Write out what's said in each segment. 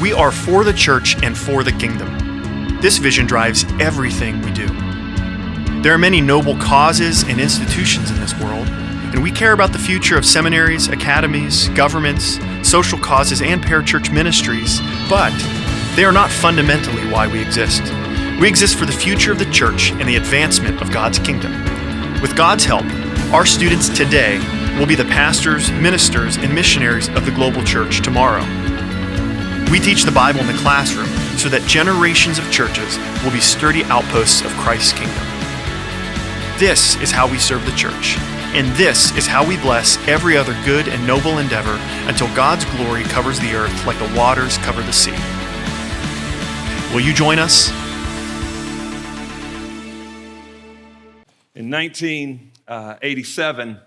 We are for the church and for the kingdom. This vision drives everything we do. There are many noble causes and institutions in this world, and we care about the future of seminaries, academies, governments, social causes, and parachurch ministries, but they are not fundamentally why we exist. We exist for the future of the church and the advancement of God's kingdom. With God's help, our students today will be the pastors, ministers, and missionaries of the global church tomorrow. We teach the Bible in the classroom so that generations of churches will be sturdy outposts of Christ's kingdom. This is how we serve the church, and this is how we bless every other good and noble endeavor until God's glory covers the earth like the waters cover the sea. Will you join us? In 1987,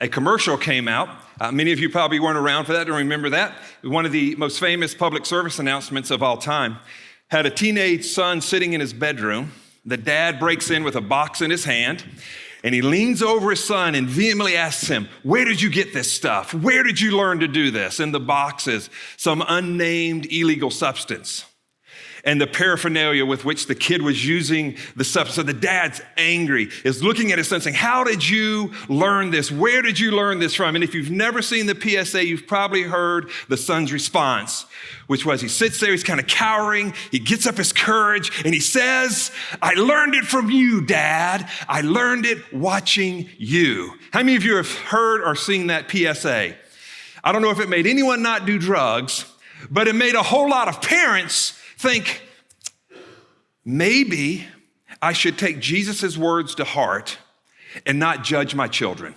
a commercial came out. Many of you probably weren't around for that, don't remember that. One of the most famous public service announcements of all time had a teenage son sitting in his bedroom. The dad breaks in with a box in his hand, and he leans over his son and vehemently asks him, "Where did you get this stuff? Where did you learn to do this?" In the box is some unnamed illegal substance and the paraphernalia with which the kid was using the substance. So the dad's angry, is looking at his son saying, "How did you learn this? Where did you learn this from?" And if you've never seen the PSA, you've probably heard the son's response, which was he sits there, he's kind of cowering, he gets up his courage, and he says, "I learned it from you, Dad. I learned it watching you." How many of you have heard or seen that PSA? I don't know if it made anyone not do drugs, but it made a whole lot of parents think, maybe I should take Jesus' words to heart and not judge my children.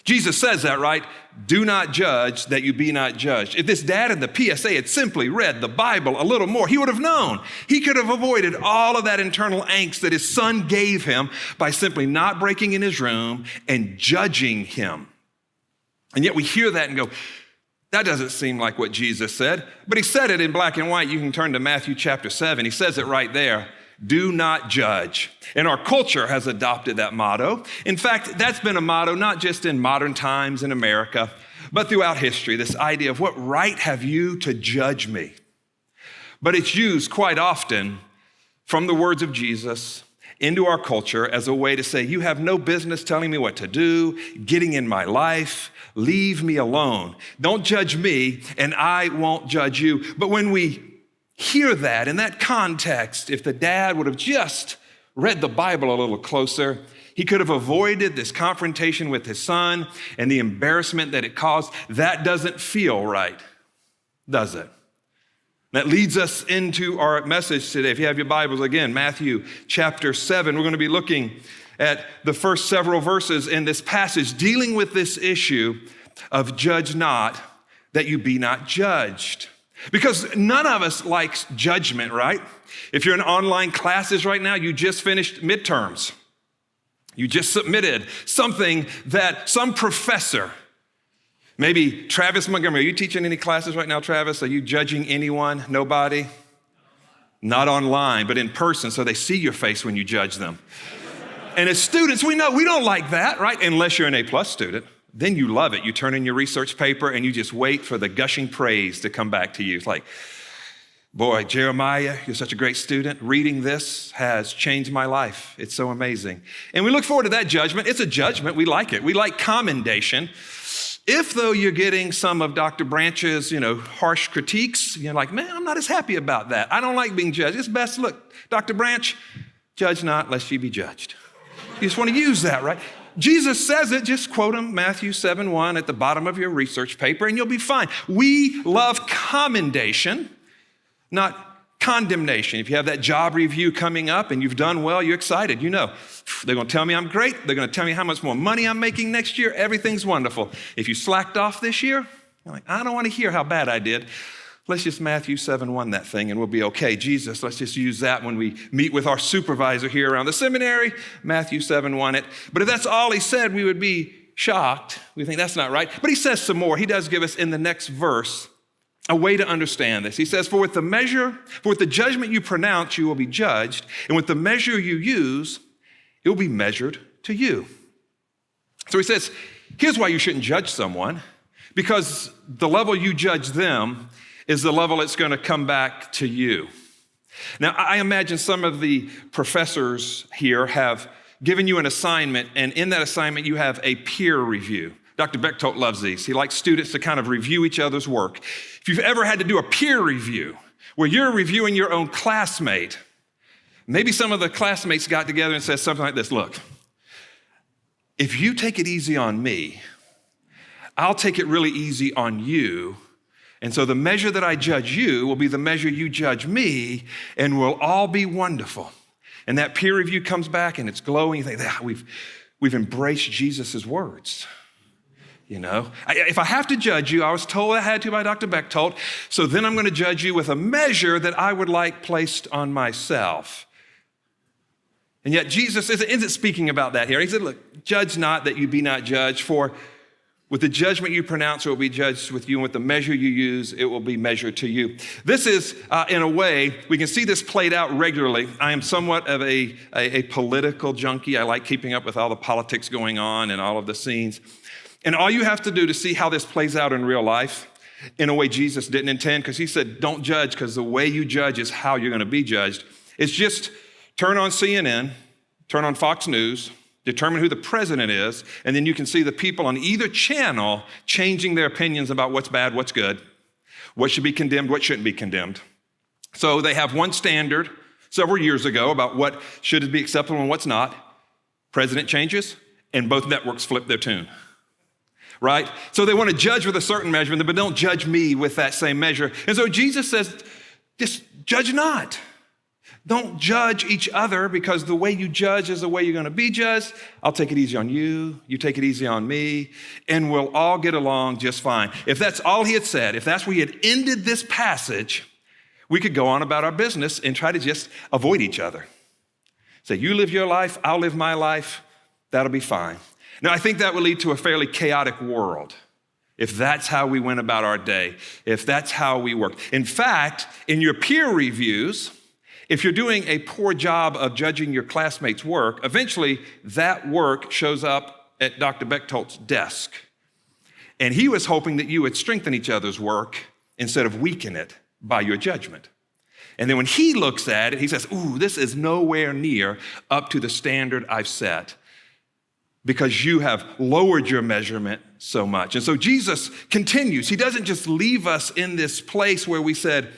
Jesus says that, right? Do not judge that you be not judged. If this dad in the PSA had simply read the Bible a little more, he would have known. He could have avoided all of that internal angst that his son gave him by simply not breaking in his room and judging him. And yet we hear that and go, that doesn't seem like what Jesus said, but he said it in black and white. You can turn to Matthew chapter 7. He says it right there. Do not judge. And our culture has adopted that motto. In fact, that's been a motto not just in modern times in America, but throughout history, this idea of what right have you to judge me? But it's used quite often from the words of Jesus into our culture as a way to say, you have no business telling me what to do, getting in my life, leave me alone. Don't judge me and I won't judge you. But when we hear that in that context, if the dad would have just read the Bible a little closer, he could have avoided this confrontation with his son and the embarrassment that it caused. That doesn't feel right, does it? That leads us into our message today. If you have your Bibles, again, Matthew chapter 7, we're going to be looking at the first several verses in this passage dealing with this issue of judge not that you be not judged. Because none of us likes judgment, right? If you're in online classes right now, you just finished midterms. You just submitted something that some professor, maybe Travis Montgomery. Are you teaching any classes right now, Travis? Are you judging anyone? Nobody? Not online, but in person, so they see your face when you judge them. And as students, we know we don't like that, right? Unless you're an A+ student. Then you love it. You turn in your research paper and you just wait for the gushing praise to come back to you. It's like, boy, Jeremiah, you're such a great student. Reading this has changed my life. It's so amazing. And we look forward to that judgment. It's a judgment. We like it. We like commendation. If, though, you're getting some of Dr. Branch's, harsh critiques, you're like, man, I'm not as happy about that. I don't like being judged. It's best, look, Dr. Branch, judge not lest ye be judged. You just want to use that, right? Jesus says it, just quote him, Matthew 7:1 at the bottom of your research paper, and you'll be fine. We love commendation, not condemnation. If you have that job review coming up and you've done well, you're excited. You know, they're going to tell me I'm great. They're going to tell me how much more money I'm making next year. Everything's wonderful. If you slacked off this year, you're like, I don't want to hear how bad I did. Let's just Matthew 7:1 that thing and we'll be okay. Jesus, let's just use that when we meet with our supervisor here around the seminary. Matthew 7:1 it. But if that's all he said, we would be shocked. We think that's not right. But he says some more. He does give us in the next verse a way to understand this. He says, for with the judgment you pronounce, you will be judged. And with the measure you use, it will be measured to you. So he says, here's why you shouldn't judge someone. Because the level you judge them is the level it's going to come back to you. Now, I imagine some of the professors here have given you an assignment, and in that assignment, you have a peer review. Dr. Bechtold loves these. He likes students to kind of review each other's work. If you've ever had to do a peer review where you're reviewing your own classmate, maybe some of the classmates got together and said something like this: look, if you take it easy on me, I'll take it really easy on you. And so the measure that I judge you will be the measure you judge me, and we'll all be wonderful. And that peer review comes back and it's glowing. You think, we've embraced Jesus' words. You know, if I have to judge you, I was told I had to by Dr. Bechtold, so then I'm going to judge you with a measure that I would like placed on myself. And yet Jesus isn't speaking about that here. He said, look, judge not that you be not judged, for with the judgment you pronounce, it will be judged with you, and with the measure you use, it will be measured to you. This is, in a way, we can see this played out regularly. I am somewhat of a political junkie. I like keeping up with all the politics going on and all of the scenes. And all you have to do to see how this plays out in real life, in a way Jesus didn't intend, because he said, don't judge, because the way you judge is how you're going to be judged. It's just turn on CNN, turn on Fox News, determine who the president is, and then you can see the people on either channel changing their opinions about what's bad, what's good, what should be condemned, what shouldn't be condemned. So they have one standard several years ago about what should be acceptable and what's not. President changes, and both networks flip their tune, right? So they want to judge with a certain measurement, but don't judge me with that same measure. And so Jesus says, just judge not. Don't judge each other, because the way you judge is the way you're going to be judged. I'll take it easy on you. You take it easy on me, and we'll all get along just fine. If that's all he had said, if that's where he had ended this passage, we could go on about our business and try to just avoid each other. Say, you live your life, I'll live my life. That'll be fine. Now, I think that would lead to a fairly chaotic world if that's how we went about our day, if that's how we worked. In fact, in your peer reviews, if you're doing a poor job of judging your classmates' work, eventually that work shows up at Dr. Bechtold's desk. And he was hoping that you would strengthen each other's work instead of weaken it by your judgment. And then when he looks at it, he says, ooh, this is nowhere near up to the standard I've set, because you have lowered your measurement so much. And so Jesus continues. He doesn't just leave us in this place where we said,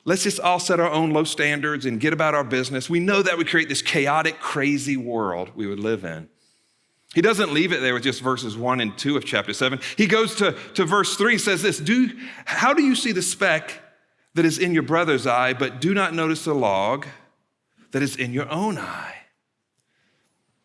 let's just all set our own low standards and get about our business. We know that would create this chaotic, crazy world we would live in. He doesn't leave it there with just verses 1 and 2 of chapter 7. He goes to verse 3, says this, how do you see the speck that is in your brother's eye, but do not notice the log that is in your own eye?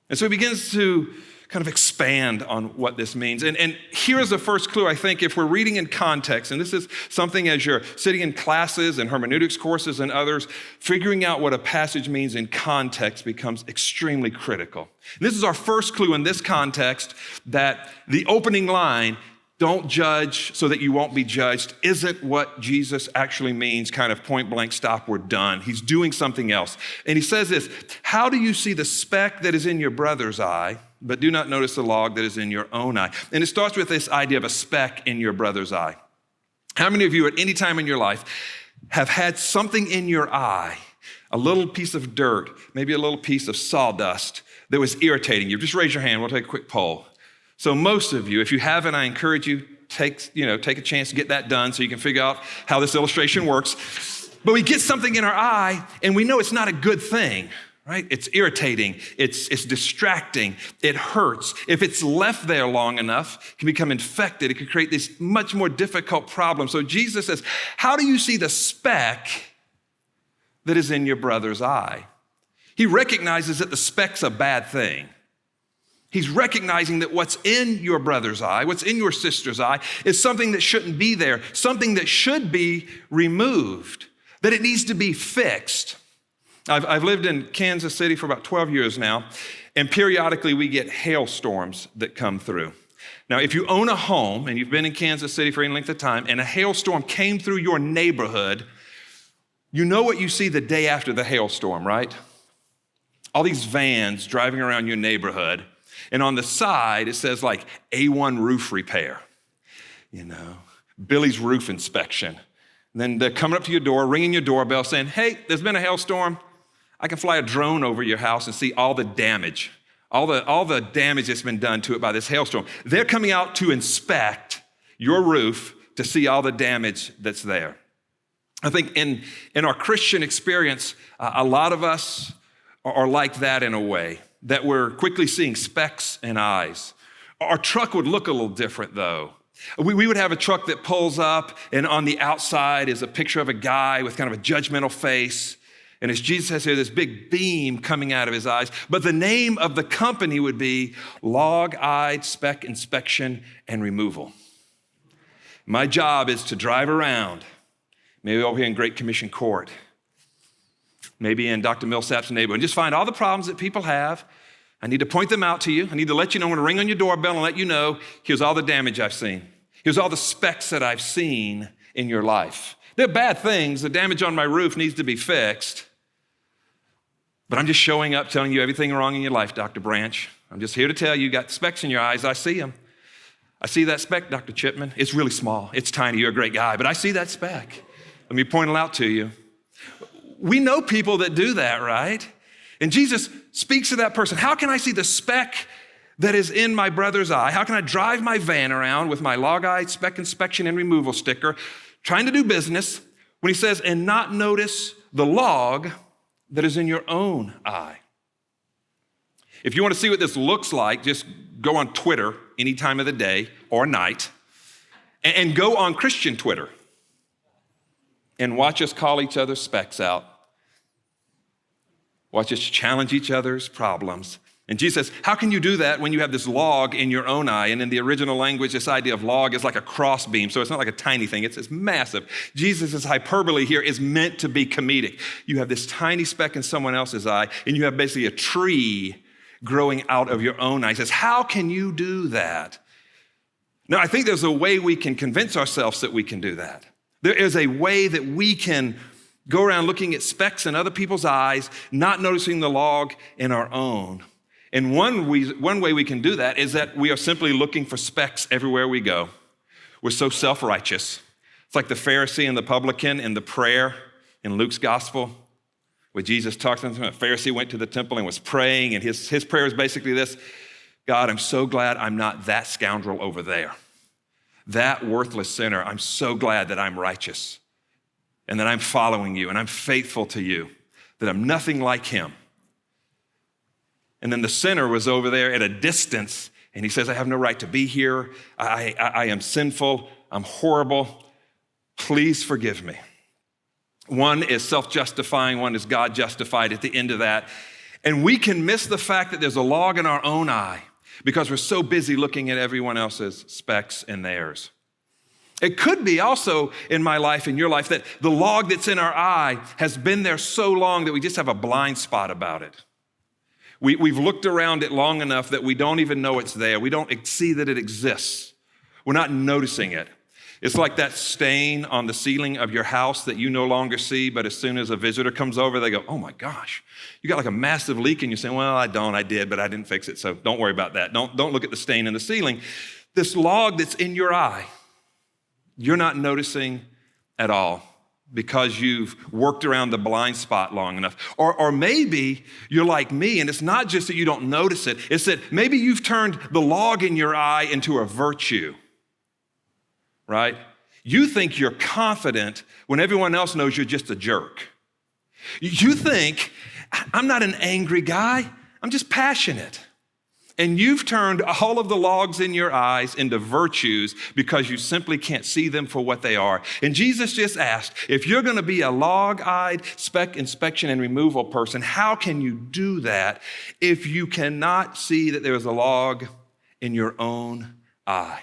And so he begins to kind of expand on what this means. And here is the first clue, I think, if we're reading in context, and this is something as you're sitting in classes and hermeneutics courses and others, figuring out what a passage means in context becomes extremely critical. And this is our first clue in this context, that the opening line, don't judge so that you won't be judged, isn't what Jesus actually means, kind of point blank, stop, we're done. He's doing something else. And he says this, how do you see the speck that is in your brother's eye, but do not notice the log that is in your own eye? And it starts with this idea of a speck in your brother's eye. How many of you at any time in your life have had something in your eye, a little piece of dirt, maybe a little piece of sawdust that was irritating you? Just raise your hand, we'll take a quick poll. So most of you, if you haven't, I encourage you, take a chance to get that done so you can figure out how this illustration works. But we get something in our eye and we know it's not a good thing, right? It's irritating, it's distracting, it hurts. If it's left there long enough, it can become infected. It could create this much more difficult problem. So Jesus says, how do you see the speck that is in your brother's eye? He recognizes that the speck's a bad thing. He's recognizing that what's in your brother's eye, what's in your sister's eye, is something that shouldn't be there, something that should be removed, that it needs to be fixed. I've lived in Kansas City for about 12 years now, and periodically we get hailstorms that come through. Now, if you own a home and you've been in Kansas City for any length of time, and a hailstorm came through your neighborhood, you know what you see the day after the hailstorm, right? All these vans driving around your neighborhood. And on the side, it says like A1 roof repair, Billy's roof inspection. And then they're coming up to your door, ringing your doorbell, saying, hey, there's been a hailstorm. I can fly a drone over your house and see all the damage, all the damage that's been done to it by this hailstorm. They're coming out to inspect your roof to see all the damage that's there. I think in our Christian experience, a lot of us are like that in a way, that we're quickly seeing specks in eyes. Our truck would look a little different though. We would have a truck that pulls up, and on the outside is a picture of a guy with kind of a judgmental face. And as Jesus says here, this big beam coming out of his eyes. But the name of the company would be Log-Eyed Speck Inspection and Removal. My job is to drive around, maybe over here in Great Commission Court, maybe in Dr. Millsap's neighborhood, and just find all the problems that people have. I need to point them out to you. I need to let you know. I'm going to ring on your doorbell and let you know, here's all the damage I've seen. Here's all the specks that I've seen in your life. They're bad things. The damage on my roof needs to be fixed. But I'm just showing up, telling you everything wrong in your life, Dr. Branch. I'm just here to tell you got specks in your eyes. I see them. I see that speck, Dr. Chipman. It's really small. It's tiny. You're a great guy, but I see that speck. Let me point it out to you. We know people that do that, right? And Jesus speaks to that person. How can I see the speck that is in my brother's eye? How can I drive my van around with my Log-Eyed Speck Inspection and Removal sticker, trying to do business, when he says, and not notice the log that is in your own eye? If you want to see what this looks like, just go on Twitter any time of the day or night, and go on Christian Twitter and watch us call each other specks out. Watch us challenge each other's problems. And Jesus says, how can you do that when you have this log in your own eye? And in the original language, this idea of log is like a cross beam. So it's not like a tiny thing, it's massive. Jesus' hyperbole here is meant to be comedic. You have this tiny speck in someone else's eye, and you have basically a tree growing out of your own eye. He says, how can you do that? Now, I think there's a way we can convince ourselves that we can do that. There is a way that we can go around looking at specks in other people's eyes, not noticing the log in our own. And one way we can do that is that we are simply looking for specks everywhere we go. We're so self-righteous. It's like the Pharisee and the publican in the prayer in Luke's gospel, where Jesus talks to him. A Pharisee went to the temple and was praying, and his prayer is basically this: God, I'm so glad I'm not that scoundrel over there, that worthless sinner. I'm so glad that I'm righteous and that I'm following you and I'm faithful to you, that I'm nothing like him. And then the sinner was over there at a distance, and he says, I have no right to be here. I am sinful. I'm horrible. Please forgive me. One is self-justifying, one is God justified at the end of that. And we can miss the fact that there's a log in our own eye because we're so busy looking at everyone else's specks and theirs. It could be also in my life, in your life, that the log that's in our eye has been there so long that we just have a blind spot about it. We've looked around it long enough that we don't even know it's there. We don't see that it exists. We're not noticing it. It's like that stain on the ceiling of your house that you no longer see, but as soon as a visitor comes over, they go, oh my gosh, you got like a massive leak, and you say, well, I did, but I didn't fix it, so don't worry about that. Don't look at the stain in the ceiling. This log that's in your eye, you're not noticing at all because you've worked around the blind spot long enough. Or maybe you're like me, and it's not just that you don't notice it, it's that maybe you've turned the log in your eye into a virtue, right? You think you're confident when everyone else knows you're just a jerk. You think, I'm not an angry guy, I'm just passionate. And you've turned all of the logs in your eyes into virtues because you simply can't see them for what they are. And Jesus just asked, if you're going to be a log-eyed speck inspection and removal person, how can you do that if you cannot see that there is a log in your own eye?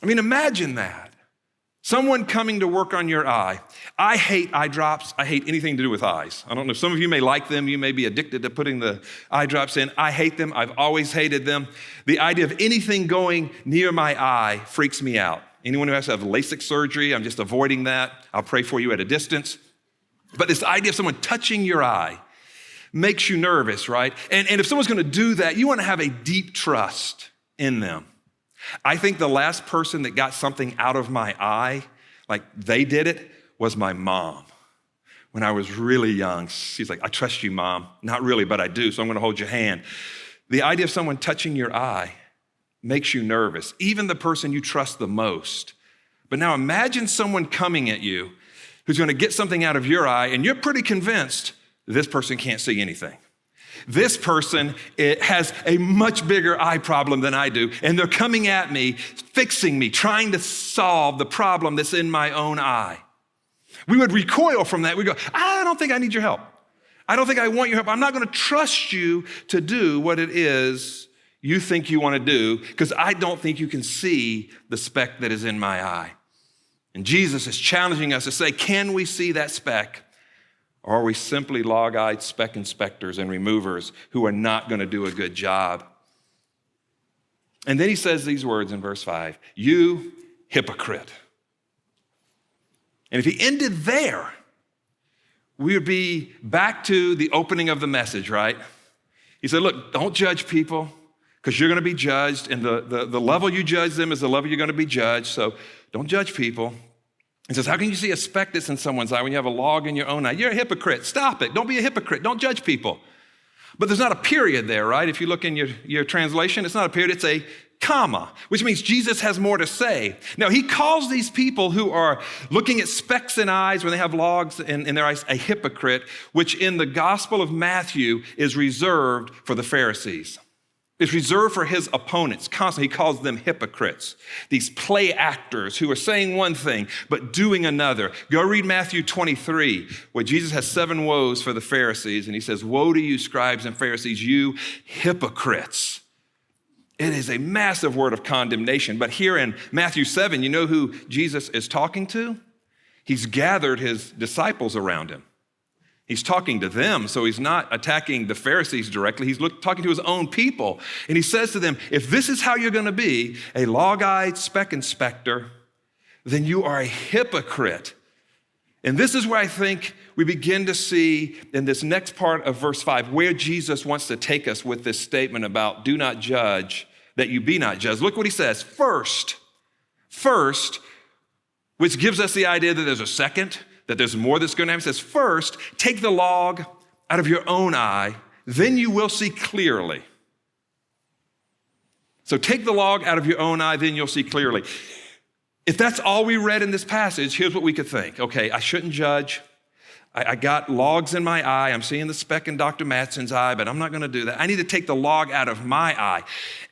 I mean, imagine that. Someone coming to work on your eye. I hate eye drops. I hate anything to do with eyes. I don't know, some of you may like them. You may be addicted to putting the eye drops in. I hate them. I've always hated them. The idea of anything going near my eye freaks me out. Anyone who has to have LASIK surgery, I'm just avoiding that. I'll pray for you at a distance. But this idea of someone touching your eye makes you nervous, right? And if someone's going to do that, you want to have a deep trust in them. I think the last person that got something out of my eye like they did it, was my mom. When I was really young, she's like, I trust you, Mom. Not really, but I do, so I'm gonna hold your hand. The idea of someone touching your eye makes you nervous, even the person you trust the most. But now imagine someone coming at you who's gonna get something out of your eye, and you're pretty convinced this person can't see anything. This person has a much bigger eye problem than I do, and they're coming at me, fixing me, trying to solve the problem that's in my own eye. We would recoil from that. We go, I don't think I need your help. I don't think I want your help. I'm not gonna trust you to do what it is you think you wanna do, because I don't think you can see the speck that is in my eye. And Jesus is challenging us to say, can we see that speck? Or are we simply log-eyed speck inspectors and removers who are not gonna do a good job? And then he says these words in verse 5, you hypocrite. And if he ended there, we would be back to the opening of the message, right? He said, look, don't judge people because you're gonna be judged, and the level you judge them is the level you're gonna be judged, so don't judge people. He says, how can you see a speck that's in someone's eye when you have a log in your own eye? You're a hypocrite. Stop it. Don't be a hypocrite. Don't judge people. But there's not a period there, right? If you look in your translation, it's not a period, it's a comma, which means Jesus has more to say. Now, he calls these people who are looking at specks in eyes when they have logs in their eyes a hypocrite, which in the Gospel of Matthew is reserved for the Pharisees. It's reserved for his opponents. Constantly, he calls them hypocrites, these play actors who are saying one thing but doing another. Go read Matthew 23, where Jesus has 7 woes for the Pharisees, and he says, woe to you, scribes and Pharisees, you hypocrites. It is a massive word of condemnation. But here in Matthew 7, you know who Jesus is talking to? He's gathered his disciples around him. He's talking to them, so he's not attacking the Pharisees directly. He's talking to his own people. And he says to them, if this is how you're gonna be, a log-eyed speck inspector, then you are a hypocrite. And this is where I think we begin to see in this next part of verse 5, where Jesus wants to take us with this statement about do not judge, that you be not judged. Look what he says, first, which gives us the idea that there's a second, that there's more that's gonna happen. It says, first, take the log out of your own eye, then you will see clearly. So take the log out of your own eye, then you'll see clearly. If that's all we read in this passage, here's what we could think. Okay, I shouldn't judge. I got logs in my eye. I'm seeing the speck in Dr. Matson's eye, but I'm not gonna do that. I need to take the log out of my eye.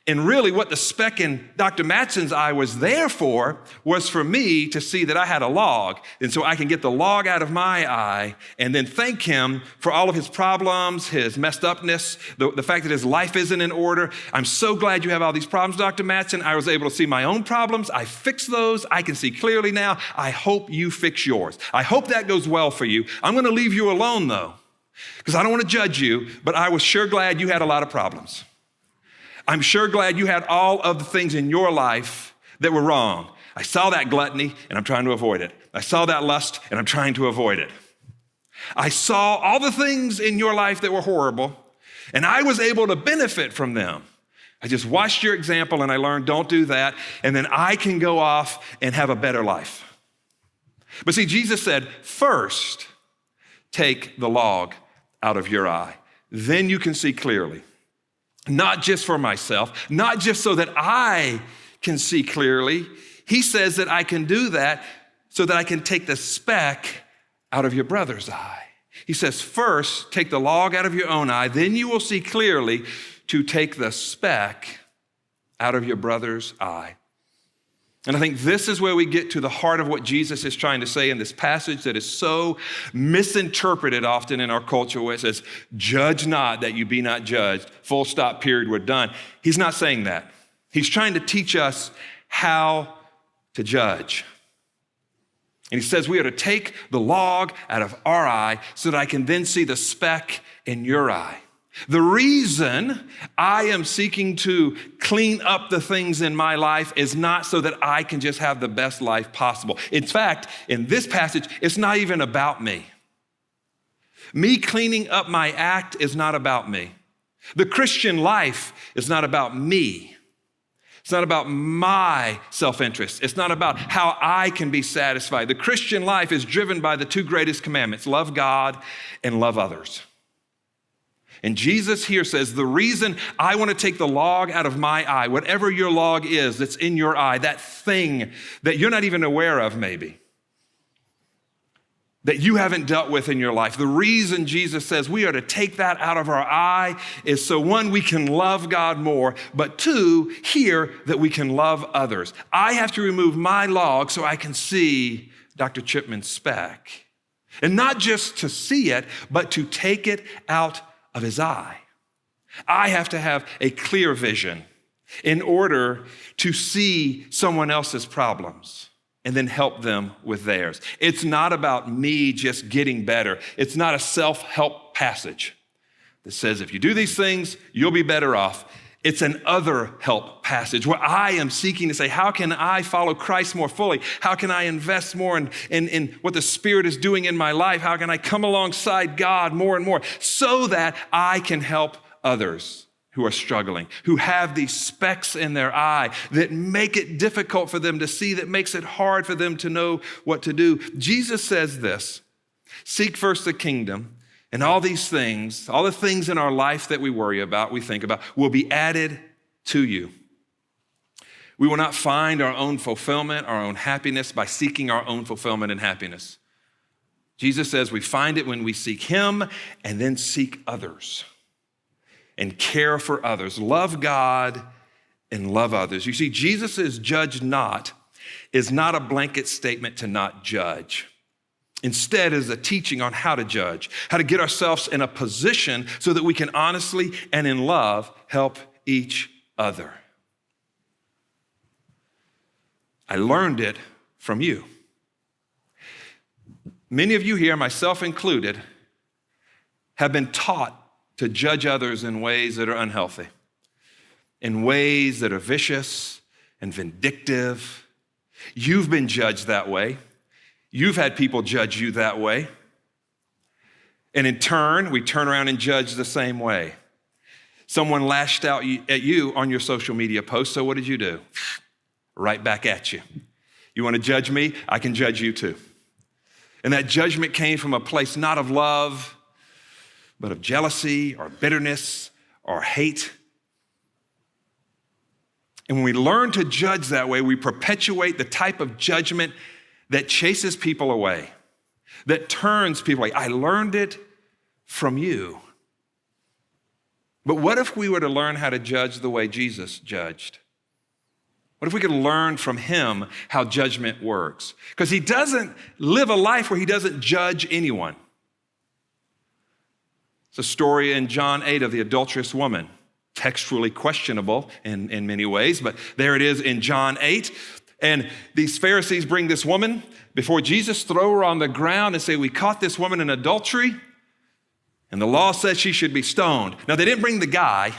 And really what the speck in Dr. Matson's eye was there for was for me to see that I had a log. And so I can get the log out of my eye and then thank him for all of his problems, his messed upness, the fact that his life isn't in order. I'm so glad you have all these problems, Dr. Matson. I was able to see my own problems. I fixed those. I can see clearly now. I hope you fix yours. I hope that goes well for you. I'm gonna leave you alone though, because I don't want to judge you, but I was sure glad you had a lot of problems. I'm sure glad you had all of the things in your life that were wrong. I saw that gluttony and I'm trying to avoid it. I saw that lust and I'm trying to avoid it. I saw all the things in your life that were horrible and I was able to benefit from them. I just watched your example and I learned don't do that, and then I can go off and have a better life. But see, Jesus said, first, take the log out of your eye. Then you can see clearly. Not just for myself, not just so that I can see clearly. He says that I can do that so that I can take the speck out of your brother's eye. He says, first, take the log out of your own eye, then you will see clearly to take the speck out of your brother's eye. And I think this is where we get to the heart of what Jesus is trying to say in this passage that is so misinterpreted often in our culture, where it says, judge not that you be not judged, full stop, period, we're done. He's not saying that. He's trying to teach us how to judge. And he says we are to take the log out of our eye so that I can then see the speck in your eye. The reason I am seeking to clean up the things in my life is not so that I can just have the best life possible. In fact, in this passage, it's not even about me. Me cleaning up my act is not about me. The Christian life is not about me. It's not about my self-interest. It's not about how I can be satisfied. The Christian life is driven by the two greatest commandments, love God and love others. And Jesus here says, the reason I want to take the log out of my eye, whatever your log is that's in your eye, that thing that you're not even aware of maybe, that you haven't dealt with in your life. The reason Jesus says we are to take that out of our eye is so one, we can love God more, but two, here that we can love others. I have to remove my log so I can see Dr. Chipman's speck. And not just to see it, but to take it out of his eye. I have to have a clear vision in order to see someone else's problems and then help them with theirs. It's not about me just getting better. It's not a self-help passage that says if you do these things, you'll be better off. It's an other help passage where I am seeking to say, how can I follow Christ more fully? How can I invest more in what the Spirit is doing in my life? How can I come alongside God more and more so that I can help others who are struggling, who have these specks in their eye that make it difficult for them to see, that makes it hard for them to know what to do. Jesus says this, seek first the kingdom, and all these things, all the things in our life that we worry about, we think about, will be added to you. We will not find our own fulfillment, our own happiness by seeking our own fulfillment and happiness. Jesus says we find it when we seek him and then seek others and care for others. Love God and love others. You see, Jesus' judge not is not a blanket statement to not judge. Instead, is a teaching on how to judge, how to get ourselves in a position so that we can honestly and in love help each other. I learned it from you. Many of you here, myself included, have been taught to judge others in ways that are unhealthy, in ways that are vicious and vindictive. You've been judged that way. You've had people judge you that way. And in turn, we turn around and judge the same way. Someone lashed out at you on your social media post, so what did you do? Right back at you. You want to judge me? I can judge you too. And that judgment came from a place not of love, but of jealousy or bitterness or hate. And when we learn to judge that way, we perpetuate the type of judgment that chases people away, that turns people away. I learned it from you. But what if we were to learn how to judge the way Jesus judged? What if we could learn from him how judgment works? Because he doesn't live a life where he doesn't judge anyone. It's a story in John 8 of the adulterous woman, textually questionable in many ways, but there it is in John 8. And these Pharisees bring this woman before Jesus, throw her on the ground and say, we caught this woman in adultery, and the law says she should be stoned. Now, they didn't bring the guy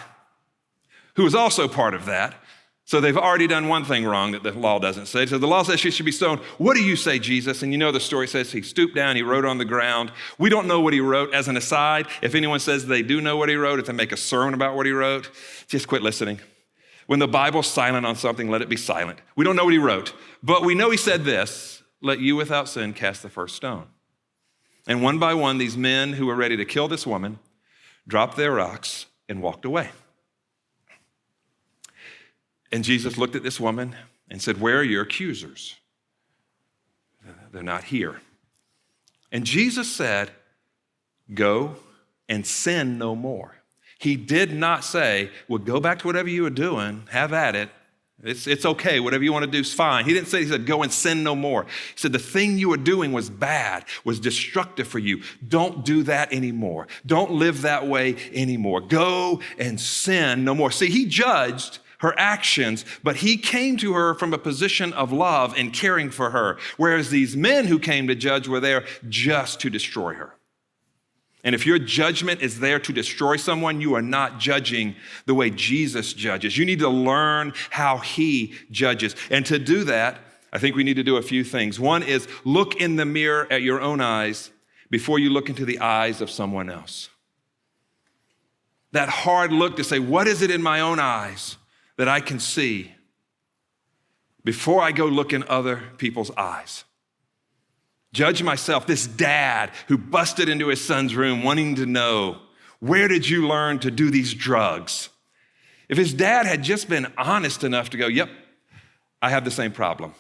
who was also part of that, so they've already done one thing wrong that the law doesn't say. So the law says she should be stoned. What do you say, Jesus? And you know the story says he stooped down, he wrote on the ground. We don't know what he wrote. As an aside, if anyone says they do know what he wrote, if they make a sermon about what he wrote, just quit listening. When the Bible's silent on something, let it be silent. We don't know what he wrote, but we know he said this, let you without sin cast the first stone. And one by one, these men who were ready to kill this woman dropped their rocks and walked away. And Jesus looked at this woman and said, where are your accusers? They're not here. And Jesus said, go and sin no more. He did not say, well, go back to whatever you were doing, have at it. It's okay, whatever you want to do is fine. He didn't say, he said, go and sin no more. He said, the thing you were doing was bad, was destructive for you. Don't do that anymore. Don't live that way anymore. Go and sin no more. See, he judged her actions, but he came to her from a position of love and caring for her, whereas these men who came to judge were there just to destroy her. And if your judgment is there to destroy someone, you are not judging the way Jesus judges. You need to learn how he judges. And to do that, I think we need to do a few things. One is look in the mirror at your own eyes before you look into the eyes of someone else. That hard look to say, what is it in my own eyes that I can see before I go look in other people's eyes. Judge myself, this dad who busted into his son's room wanting to know, where did you learn to do these drugs? If his dad had just been honest enough to go, yep, I have the same problem.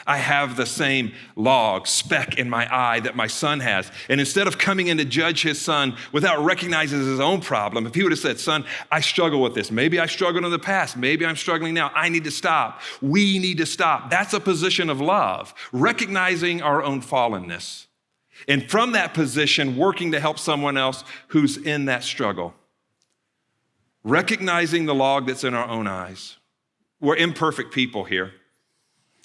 I have the same log, speck in my eye that my son has. And instead of coming in to judge his son without recognizing his own problem, if he would have said, son, I struggle with this. Maybe I struggled in the past. Maybe I'm struggling now. I need to stop. We need to stop. That's a position of love, recognizing our own fallenness. And from that position, working to help someone else who's in that struggle. Recognizing the log that's in our own eyes. We're imperfect people here.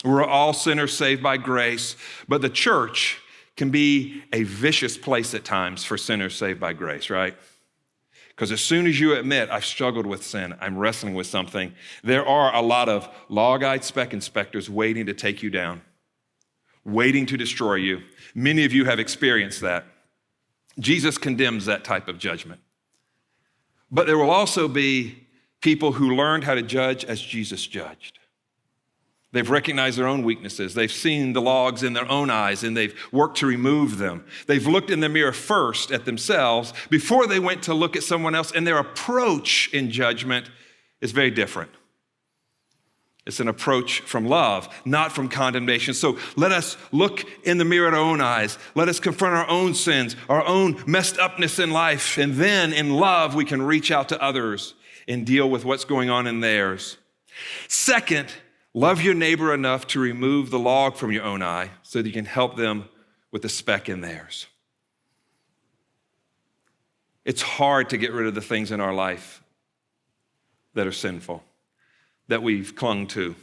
We're all sinners saved by grace, but the church can be a vicious place at times for sinners saved by grace, right? Because as soon as you admit, I've struggled with sin, I'm wrestling with something, there are a lot of log-eyed speck inspectors waiting to take you down, waiting to destroy you. Many of you have experienced that. Jesus condemns that type of judgment. But there will also be people who learned how to judge as Jesus judged. They've recognized their own weaknesses. They've seen the logs in their own eyes and they've worked to remove them. They've looked in the mirror first at themselves before they went to look at someone else, and their approach in judgment is very different. It's an approach from love, not from condemnation. So let us look in the mirror at our own eyes. Let us confront our own sins, our own messed upness in life, and then in love we can reach out to others and deal with what's going on in theirs. Second, love your neighbor enough to remove the log from your own eye so that you can help them with the speck in theirs. It's hard to get rid of the things in our life that are sinful, that we've clung to,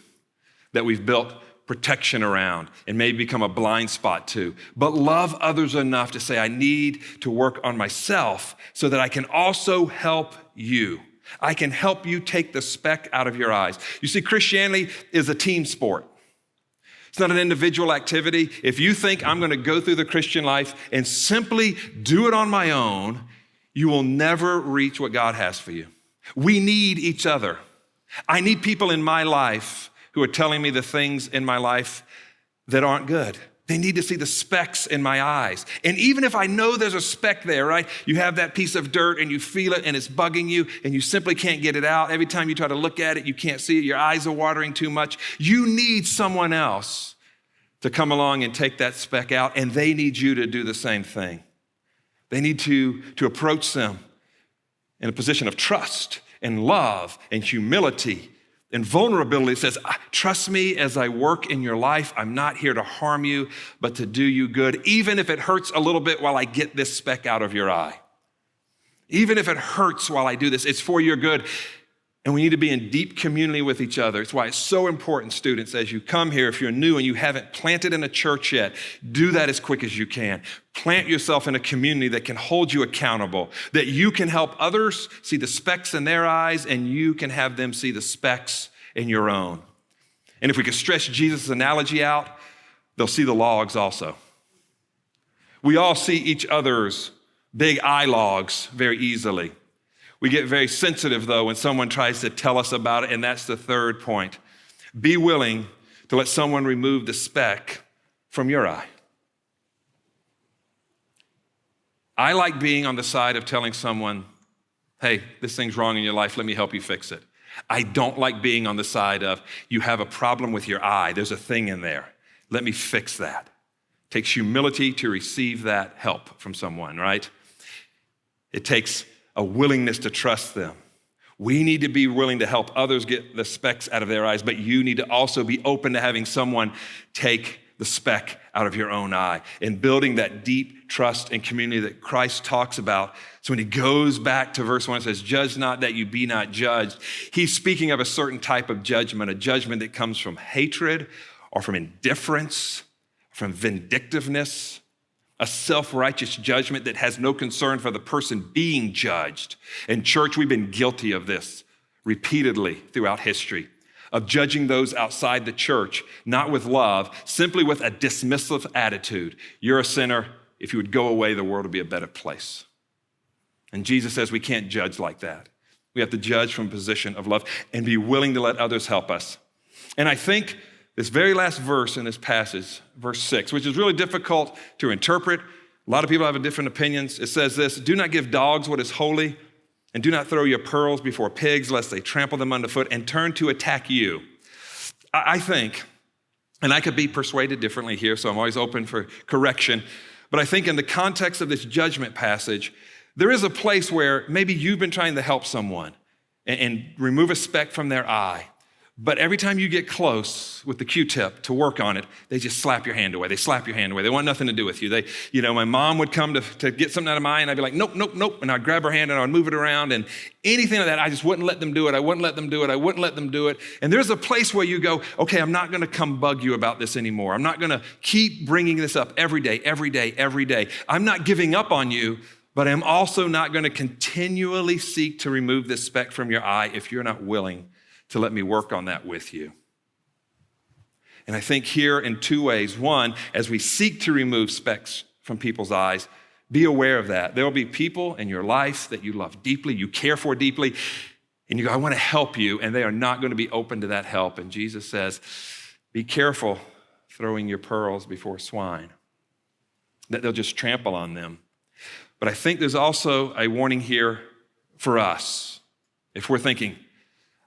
that we've built protection around and maybe become a blind spot to. But love others enough to say, I need to work on myself so that I can also help you. I can help you take the speck out of your eyes. You see, Christianity is a team sport. It's not an individual activity. If you think I'm going to go through the Christian life and simply do it on my own, you will never reach what God has for you. We need each other. I need people in my life who are telling me the things in my life that aren't good. They need to see the specks in my eyes. And even if I know there's a speck there, right? You have that piece of dirt and you feel it and it's bugging you and you simply can't get it out. Every time you try to look at it, you can't see it. Your eyes are watering too much. You need someone else to come along and take that speck out, and they need you to do the same thing. They need to approach them in a position of trust and love and humility and vulnerability. It says, trust me as I work in your life. I'm not here to harm you, but to do you good, even if it hurts a little bit while I get this speck out of your eye. Even if it hurts while I do this, it's for your good. And we need to be in deep community with each other. It's why it's so important, students, as you come here, if you're new and you haven't planted in a church yet, do that as quick as you can. Plant yourself in a community that can hold you accountable, that you can help others see the specks in their eyes and you can have them see the specks in your own. And if we could stretch Jesus' analogy out, they'll see the logs also. We all see each other's big eye logs very easily. We get very sensitive, though, when someone tries to tell us about it, and that's the third point. Be willing to let someone remove the speck from your eye. I like being on the side of telling someone, hey, this thing's wrong in your life, let me help you fix it. I don't like being on the side of, you have a problem with your eye, there's a thing in there, let me fix that. It takes humility to receive that help from someone, right? It takes a willingness to trust them. We need to be willing to help others get the specks out of their eyes, but you need to also be open to having someone take the speck out of your own eye and building that deep trust and community that Christ talks about. So when he goes back to verse 1, it says, judge not that you be not judged. He's speaking of a certain type of judgment, a judgment that comes from hatred or from indifference, from vindictiveness, a self-righteous judgment that has no concern for the person being judged. In church, we've been guilty of this repeatedly throughout history, of judging those outside the church, not with love, simply with a dismissive attitude. You're a sinner. If you would go away, the world would be a better place. And Jesus says we can't judge like that. We have to judge from a position of love and be willing to let others help us. And I think this very last verse in this passage, verse 6, which is really difficult to interpret. A lot of people have different opinions. It says this: do not give dogs what is holy, and do not throw your pearls before pigs, lest they trample them underfoot and turn to attack you. I think, and I could be persuaded differently here, so I'm always open for correction, but I think in the context of this judgment passage, there is a place where maybe you've been trying to help someone and remove a speck from their eye, but every time you get close with the Q-tip to work on it, they just slap your hand away. They slap your hand away. They want nothing to do with you. My mom would come to get something out of mine, and I'd be like, nope, nope, nope. And I'd grab her hand and I'd move it around, and anything like that, I just wouldn't let them do it. I wouldn't let them do it. I wouldn't let them do it. And there's a place where you go, okay, I'm not gonna come bug you about this anymore. I'm not gonna keep bringing this up every day, every day, every day. I'm not giving up on you, but I'm also not gonna continually seek to remove this speck from your eye if you're not willing to let me work on that with you. And I think here in two ways. One, as we seek to remove specks from people's eyes, be aware of that. There will be people in your life that you love deeply, you care for deeply, and you go, I want to help you, and they are not going to be open to that help. And Jesus says, be careful throwing your pearls before swine, that they'll just trample on them. But I think there's also a warning here for us. If we're thinking,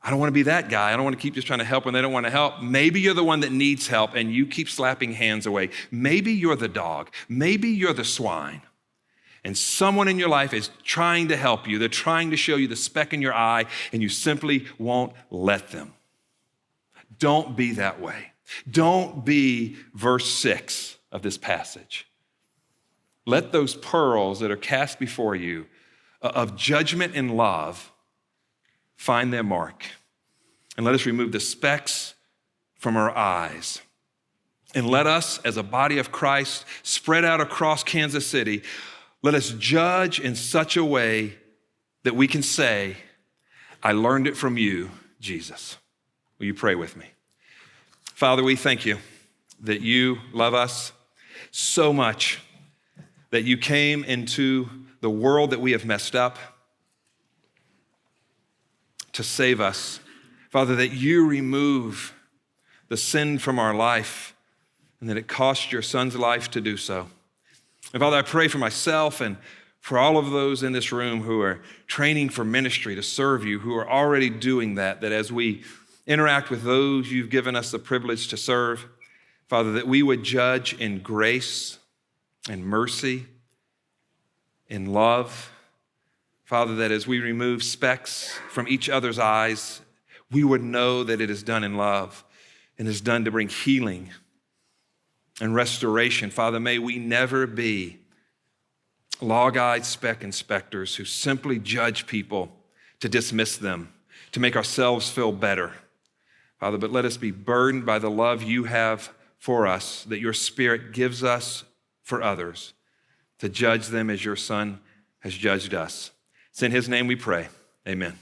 I don't want to be that guy. I don't want to keep just trying to help when they don't want to help. Maybe you're the one that needs help and you keep slapping hands away. Maybe you're the dog. Maybe you're the swine. And someone in your life is trying to help you. They're trying to show you the speck in your eye, and you simply won't let them. Don't be that way. Don't be verse 6 of this passage. Let those pearls that are cast before you of judgment and love find their mark. And let us remove the specks from our eyes. And let us, as a body of Christ, spread out across Kansas City, let us judge in such a way that we can say, I learned it from you, Jesus. Will you pray with me? Father, we thank you that you love us so much, that you came into the world that we have messed up to save us. Father, that you remove the sin from our life, and that it cost your son's life to do so. And Father, I pray for myself and for all of those in this room who are training for ministry to serve you, who are already doing that as we interact with those you've given us the privilege to serve, Father, that we would judge in grace and mercy, in love. Father, that as we remove specks from each other's eyes, we would know that it is done in love and is done to bring healing and restoration. Father, may we never be log-eyed speck inspectors who simply judge people to dismiss them, to make ourselves feel better. Father, but let us be burdened by the love you have for us, that your Spirit gives us for others, to judge them as your Son has judged us. It's in his name we pray. Amen.